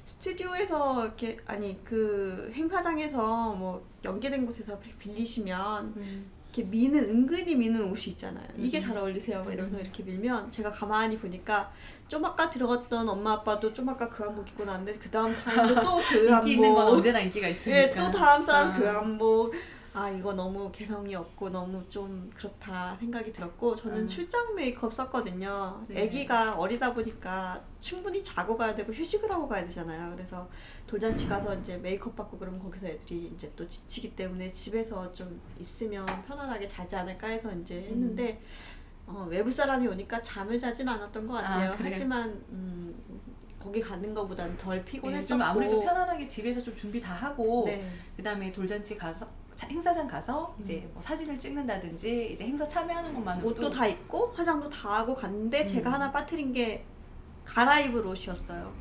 스튜디오에서 이렇게 아니 그 행사장에서 뭐 연계된 곳에서 빌리시면 이렇게 은근히 미는 옷이 있잖아요. 이게 잘 어울리세요. 막 이러면서 이렇게 밀면 제가 가만히 보니까 좀 아까 들어갔던 엄마 아빠도 좀 아까 그 한복 입고 나왔는데 그 다음 타임도 또 그 인기 있는 건 한복. 언제나 인기가 있으니까. 예, 또 다음 사람 아. 그 한복. 아 이거 너무 개성이 없고 너무 좀 그렇다 생각이 들었고 저는 출장 메이크업 썼거든요. 네. 아기가 어리다 보니까 충분히 자고 가야 되고 휴식을 하고 가야 되잖아요. 그래서 돌잔치 가서 이제 메이크업 받고 그러면 거기서 애들이 이제 또 지치기 때문에 집에서 좀 있으면 편안하게 자지 않을까 해서 이제 했는데 외부 사람이 오니까 잠을 자진 않았던 것 같아요. 아, 그래요? 하지만 거기 가는 것보다는 덜 네, 피곤했었고 좀 아무래도 편안하게 집에서 좀 준비 다 하고 네. 그다음에 돌잔치 가서 행사장 가서 이제 뭐 사진을 찍는다든지 이제 행사 참여하는 것만으로도 옷도 다 입고 화장도 다 하고 갔는데 제가 하나 빠뜨린 게 갈아입을 옷이었어요.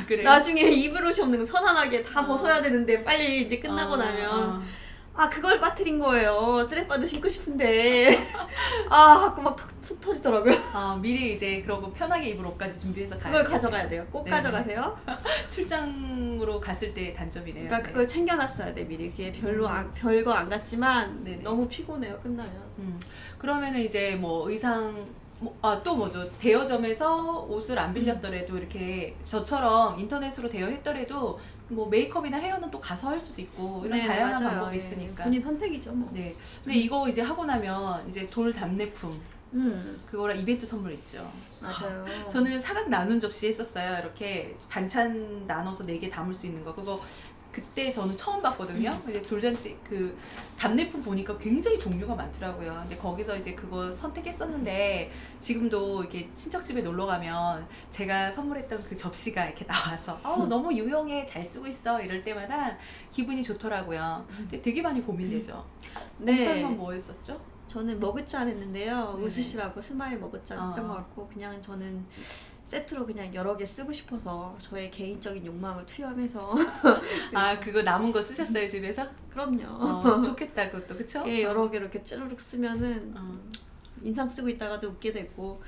그래요. 나중에 입을 옷이 없는 거 편안하게 다 벗어야 되는데 빨리 이제 끝나고 나면 그걸 빠뜨린 거예요. 쓰레빠도 신고 싶은데 하고 막 툭 터지더라고요. 미리 이제 그러고 편하게 입을 옷까지 준비해서 가야 그걸 가져가야 돼요. 꼭 네. 가져가세요. 출장으로 갔을 때 단점이네요. 그러니까 그걸 챙겨놨어야 돼 미리. 그게 별거 안 같지만 네네. 너무 피곤해요 끝나면. 그러면은 이제 뭐 의상 또 뭐죠? 대여점에서 옷을 안 빌렸더라도 이렇게 저처럼 인터넷으로 대여했더라도 뭐 메이크업이나 헤어는 또 가서 할 수도 있고 이런 네, 다양한 맞아요. 방법이 예. 있으니까. 본인 선택이죠 뭐. 네. 근데 이거 이제 하고 나면 이제 돌 답례품 그거랑 이벤트 선물 있죠. 맞아요. 저는 사각 나눈 접시 했었어요. 이렇게 반찬 나눠서 4개 담을 수 있는 거. 그거 그때 저는 처음 봤거든요. 이제 돌잔치 그 답례품 보니까 굉장히 종류가 많더라고요. 근데 거기서 이제 그거 선택했었는데 지금도 이렇게 친척 집에 놀러 가면 제가 선물했던 그 접시가 이렇게 나와서 너무 유용해, 잘 쓰고 있어 이럴 때마다 기분이 좋더라고요. 근데 되게 많이 고민되죠. 네. 설마 뭐 했었죠? 저는 머그잔 했는데요. 네네. 웃으시라고 스마일 머그잔 했던 것 같고 그냥 저는 세트로 그냥 여러 개 쓰고 싶어서 저의 개인적인 욕망을 투영해서 그거 남은 거 쓰셨어요 집에서? 그럼요. 좋겠다 그것도 그쵸? 예, 여러 개로 이렇게 쭈루룩 쓰면은 어. 인상 쓰고 있다가도 웃게 되고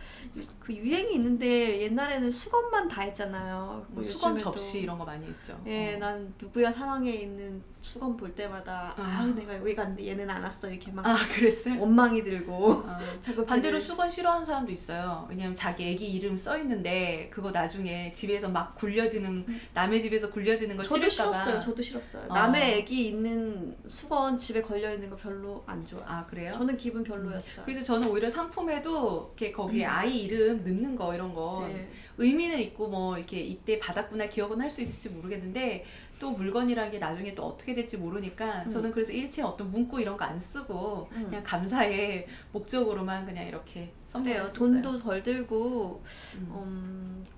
그 유행이 있는데 옛날에는 수건만 다 했잖아요. 뭐 수건 요즘에도 접시 이런 거 많이 했죠. 예, 난 누구야 사랑에 있는 수건 볼 때마다 내가 여기 갔는데 얘는 안 왔어 이렇게 막 그랬어요? 원망이 들고 자꾸 반대로 걔를- 수건 싫어하는 사람도 있어요. 왜냐면 자기 애기 이름 써 있는데 그거 나중에 집에서 막 굴려지는 남의 집에서 굴려지는 거 저도 싫을까 봐. 싫었어요. 저도 싫었어요. 남의 애기 있는 수건 집에 걸려 있는 거 별로 안 좋아요. 그래요? 저는 기분 별로였어요. 그래서 저는 오히려 상품에도 이렇게 거기에 아이 이름 넣는 거 이런 거 네. 의미는 있고 뭐 이렇게 이때 받았구나 기억은 할 수 있을지 모르겠는데 또 물건이라는 게 나중에 또 어떻게 될지 모르니까 저는 그래서 일체 어떤 문구 이런 거 안 쓰고 그냥 감사의 목적으로만 그냥 이렇게 그래요. 선물했어요. 돈도 덜 들고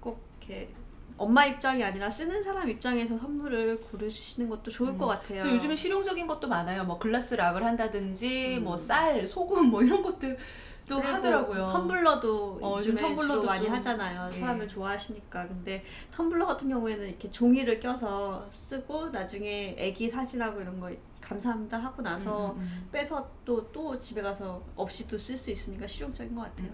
꼭 이렇게 엄마 입장이 아니라 쓰는 사람 입장에서 선물을 고르시는 것도 좋을 것 같아요. 그래서 요즘에 실용적인 것도 많아요. 뭐 글라스 락을 한다든지 뭐 쌀, 소금 뭐 이런 것들 또 그리고 하더라고요. 텀블러도 요즘에 요즘 텀블러도 주로 많이 좀- 하잖아요. 예. 사람을 좋아하시니까. 근데 텀블러 같은 경우에는 이렇게 종이를 껴서 쓰고 나중에 애기 사진하고 이런 거 감사합니다 하고 나서 빼서 또 집에 가서 없이 또 쓸 수 있으니까 실용적인 것 같아요.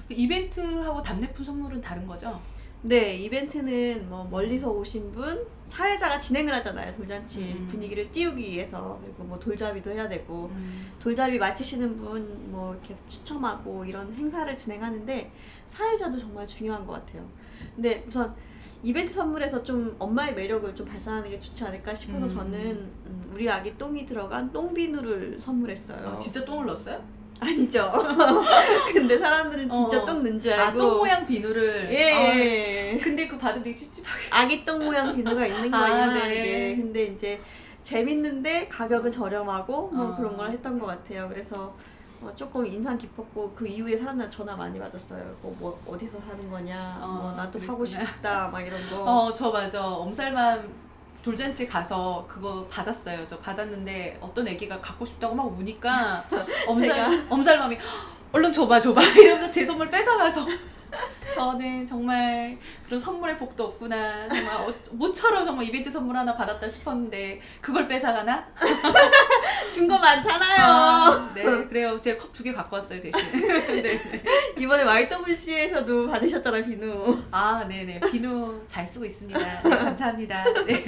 이벤트하고 답례품 선물은 다른 거죠? 네, 이벤트는 뭐 멀리서 오신 분, 사회자가 진행을 하잖아요. 돌잔치 분위기를 띄우기 위해서. 그리고 뭐 돌잡이도 해야 되고, 돌잡이 마치시는 분 뭐 이렇게 추첨하고 이런 행사를 진행하는데 사회자도 정말 중요한 것 같아요. 근데 우선 이벤트 선물에서 좀 엄마의 매력을 좀 발산하는 게 좋지 않을까 싶어서 저는 우리 아기 똥이 들어간 똥비누를 선물했어요. 진짜 똥을 넣었어요? 아니죠. 근데 사람들은 진짜 똥 넣은 줄 알고. 똥 모양 비누를. 예. 근데 그 받으면 되게 찝찝하게. 아기 똥 모양 비누가 있는 거예요. 네. 근데 이제 재밌는데 가격은 저렴하고 뭐 어. 그런 걸 했던 것 같아요. 그래서 조금 인상 깊었고 그 이후에 사람들 전화 많이 받았어요. 뭐 어디서 사는 거냐, 뭐 나 또 사고 그랬구나. 싶다 막 이런 거. 저 맞아. 엄살맘 돌잔치 가서 그거 받았어요. 저 받았는데 어떤 애기가 갖고 싶다고 막 우니까 엄살맘이 얼른 줘봐 이러면서 제 선물 뺏어가서 저는 정말 그런 선물의 복도 없구나. 정말 모처럼 정말 이벤트 선물 하나 받았다 싶었는데 그걸 뺏어가나? 준 거 많잖아요. 네, 그래요. 제가 컵 2개 갖고 왔어요 대신. 네. 이번에 YWC에서도 받으셨잖아요, 비누. 아, 네네. 비누 잘 쓰고 있습니다. 네, 감사합니다. 네.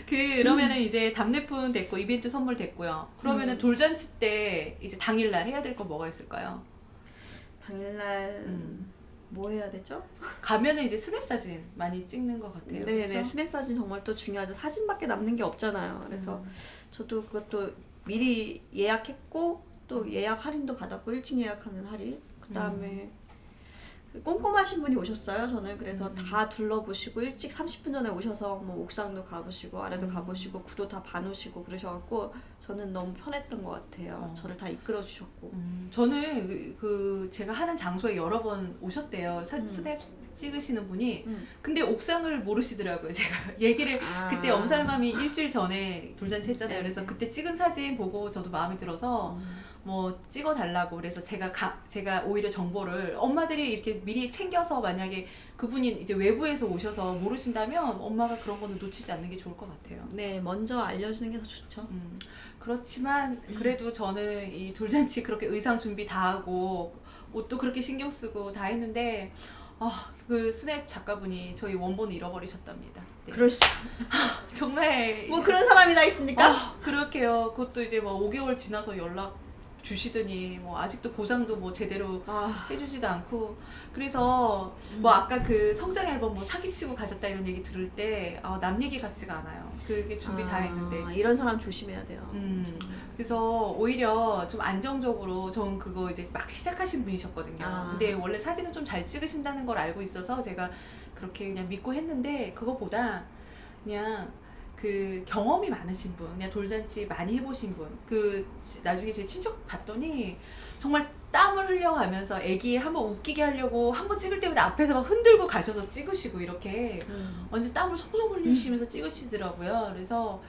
그러면은 이제 답례품 됐고 이벤트 선물 됐고요. 그러면은 돌잔치 때 이제 당일날 해야 될 거 뭐가 있을까요? 당일날 뭐 해야 되죠? 가면은 이제 스냅 사진 많이 찍는 것 같아요. 네네, 그쵸? 스냅 사진 정말 또 중요하죠. 사진밖에 남는 게 없잖아요. 그래서 저도 그것도 미리 예약했고 또 예약 할인도 받았고 1층 예약하는 할인. 그 다음에 꼼꼼하신 분이 오셨어요. 저는 그래서 다 둘러보시고 일찍 30분 전에 오셔서 뭐 옥상도 가보시고 아래도 가보시고 구도 다 봐놓으시고 그러셔갖고 저는 너무 편했던 것 같아요. 저를 다 이끌어 주셨고. 저는 제가 하는 장소에 여러 번 오셨대요. 스냅 찍으시는 분이. 근데 옥상을 모르시더라고요. 제가 얘기를 그때 엄살맘이 일주일 전에 돌잔치 했잖아요. 네. 그래서 그때 찍은 사진 보고 저도 마음에 들어서 뭐 찍어달라고 그래서 제가 오히려 정보를 엄마들이 이렇게 미리 챙겨서 만약에 그분이 이제 외부에서 오셔서 모르신다면 엄마가 그런 거는 놓치지 않는 게 좋을 것 같아요. 네, 먼저 알려주는 게 더 좋죠. 그렇지만 그래도 저는 이 돌잔치 그렇게 의상 준비 다 하고 옷도 그렇게 신경 쓰고 다 했는데 그 스냅 작가분이 저희 원본을 잃어버리셨답니다. 네. 그럴 수. 정말 뭐 그런 사람이 다 있습니까? 그렇게요. 그것도 이제 뭐 5개월 지나서 연락 주시더니 뭐 아직도 보상도 뭐 제대로 해주지도 않고 그래서 뭐 아까 그 성장 앨범 뭐 사기치고 가셨다 이런 얘기 들을 때 남 얘기 같지가 않아요. 그게 준비 다 했는데 이런 사람 조심해야 돼요. 그래서 오히려 좀 안정적으로 전 그거 이제 막 시작하신 분이셨거든요. 근데 원래 사진은 좀 잘 찍으신다는 걸 알고 있어서 제가 그렇게 그냥 믿고 했는데 그거보다 그냥 그 경험이 많으신 분, 그냥 돌잔치 많이 해보신 분, 나중에 제 친척 봤더니 정말 땀을 흘려가면서 애기 한번 웃기게 하려고 한번 찍을 때마다 앞에서 막 흔들고 가셔서 찍으시고 이렇게 완전 땀을 송송 흘리시면서 찍으시더라고요. 그래서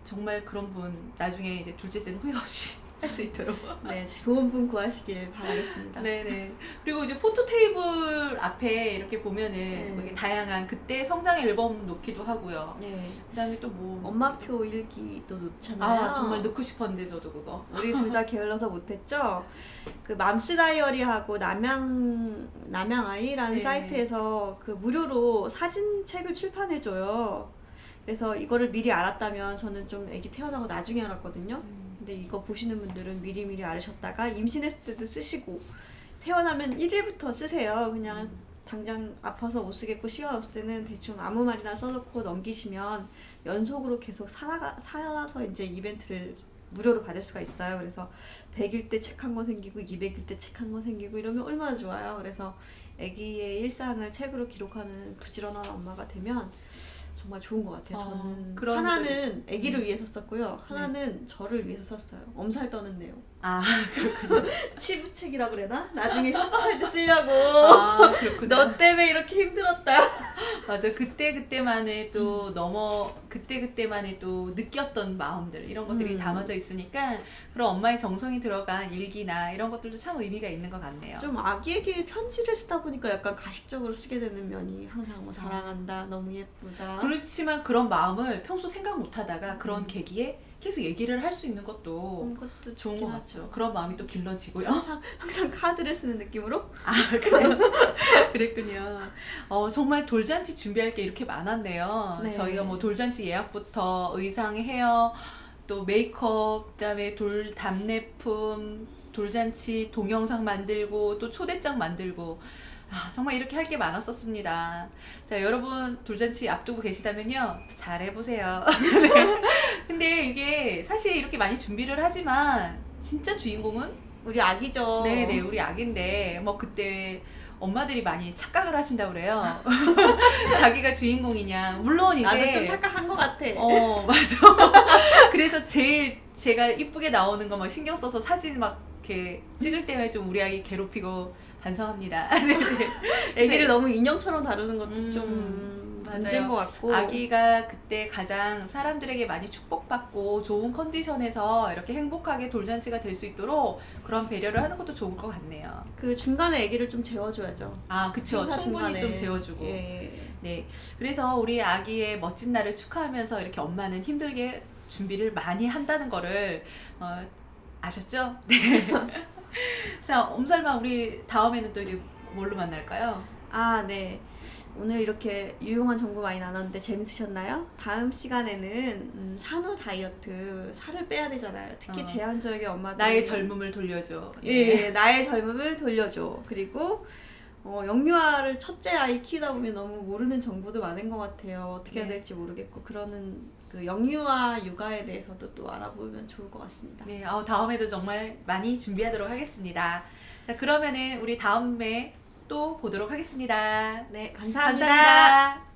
정말 그런 분 나중에 이제 둘째 때는 후회 없이 할 수 있도록. 네, 좋은 분 구하시길 바라겠습니다. 네네. 그리고 이제 포토 테이블 앞에 이렇게 보면은 이렇게 다양한 그때 성장 앨범 놓기도 하고요. 네. 그다음에 또 뭐 엄마표 일기도 놓잖아요. 정말 넣고 싶었는데 저도 그거. 우리 둘 다 게을러서 못했죠. 그 맘스 다이어리하고 남양아이라는 사이트에서 그 무료로 사진책을 출판해줘요. 그래서 이거를 미리 알았다면 저는 좀 아기 태어나고 나중에 알았거든요. 근데 이거 보시는 분들은 미리미리 알으셨다가 임신했을 때도 쓰시고 태어나면 1일부터 쓰세요. 그냥 당장 아파서 못 쓰겠고 시간 없을 때는 대충 아무 말이나 써놓고 넘기시면 연속으로 계속 살아서 이제 이벤트를 무료로 받을 수가 있어요. 그래서 100일 때 책 한 권 생기고 200일 때 책 한 권 생기고 이러면 얼마나 좋아요. 그래서 아기의 일상을 책으로 기록하는 부지런한 엄마가 되면 정말 좋은 것 같아요. 저는 하나는 아기를 위해서 썼고요. 하나는 저를 위해서 썼어요. 엄살 떠는 내용. 그렇군요. 치부책이라 그래나? 나중에 협박할 때 쓰려고. 그렇구나. 너 때문에 이렇게 힘들었다. 맞아. 그때그때만의 또 그때그때만의 또 느꼈던 마음들 이런 것들이 담아져 있으니까 그런 엄마의 정성이 들어간 일기나 이런 것들도 참 의미가 있는 것 같네요. 좀 아기에게 편지를 쓰다 보니까 약간 가식적으로 쓰게 되는 면이 항상 뭐 사랑한다, 너무 예쁘다. 그렇지만 그런 마음을 평소 생각 못하다가 그런 계기에 계속 얘기를 할 수 있는 것도 것도 좋은 것 같죠. 그런 마음이 또 길러지고요. 항상 카드를 쓰는 느낌으로? 그래요? 그랬군요. 정말 돌잔치 준비할 게 이렇게 많았네요. 네. 저희가 뭐 돌잔치 예약부터 의상, 헤어, 또 메이크업, 그다음에 답례품, 돌잔치 동영상 만들고 또 초대장 만들고 정말 이렇게 할 게 많았었습니다. 자, 여러분 돌잔치 앞두고 계시다면요. 잘 해보세요. 근데 이게 사실 이렇게 많이 준비를 하지만 진짜 주인공은 우리 아기죠. 네네, 우리 아기인데 뭐 그때 엄마들이 많이 착각을 하신다고 그래요. 자기가 주인공이냐. 물론 이제 나도 좀 착각한 것 같아. 맞아. 그래서 제일 제가 이쁘게 나오는 거 막 신경 써서 사진 막 이렇게 찍을 때만 좀 우리 아기 괴롭히고 반성합니다. 네. 애기를 너무 인형처럼 다루는 것도 좀 맞아요. 문제인 것 같고. 아기가 그때 가장 사람들에게 많이 축복받고 좋은 컨디션에서 이렇게 행복하게 돌잔치가 될 수 있도록 그런 배려를 하는 것도 좋을 것 같네요. 그 중간에 애기를 좀 재워줘야죠. 아, 그쵸. 행사 충분히 중간에. 좀 재워주고. 예. 네. 그래서 우리 아기의 멋진 날을 축하하면서 이렇게 엄마는 힘들게 준비를 많이 한다는 거를 아셨죠? 네. 자, 엄살마 우리 다음에는 또 이제 뭘로 만날까요? 아, 네. 오늘 이렇게 유용한 정보 많이 나눴는데 재밌으셨나요? 다음 시간에는 산후 다이어트, 살을 빼야 되잖아요. 특히 제한적인 엄마들. 나의 젊음을 돌려줘. 예, 나의 젊음을 돌려줘. 그리고 영유아를 첫째 아이 키우다 보면 너무 모르는 정보도 많은 것 같아요. 어떻게 해야 네. 될지 모르겠고 그러는 그 영유아 육아에 대해서도 또 알아보면 좋을 것 같습니다. 네, 다음에도 정말 많이 준비하도록 하겠습니다. 자, 그러면은 우리 다음에 또 보도록 하겠습니다. 네, 감사합니다. 감사합니다.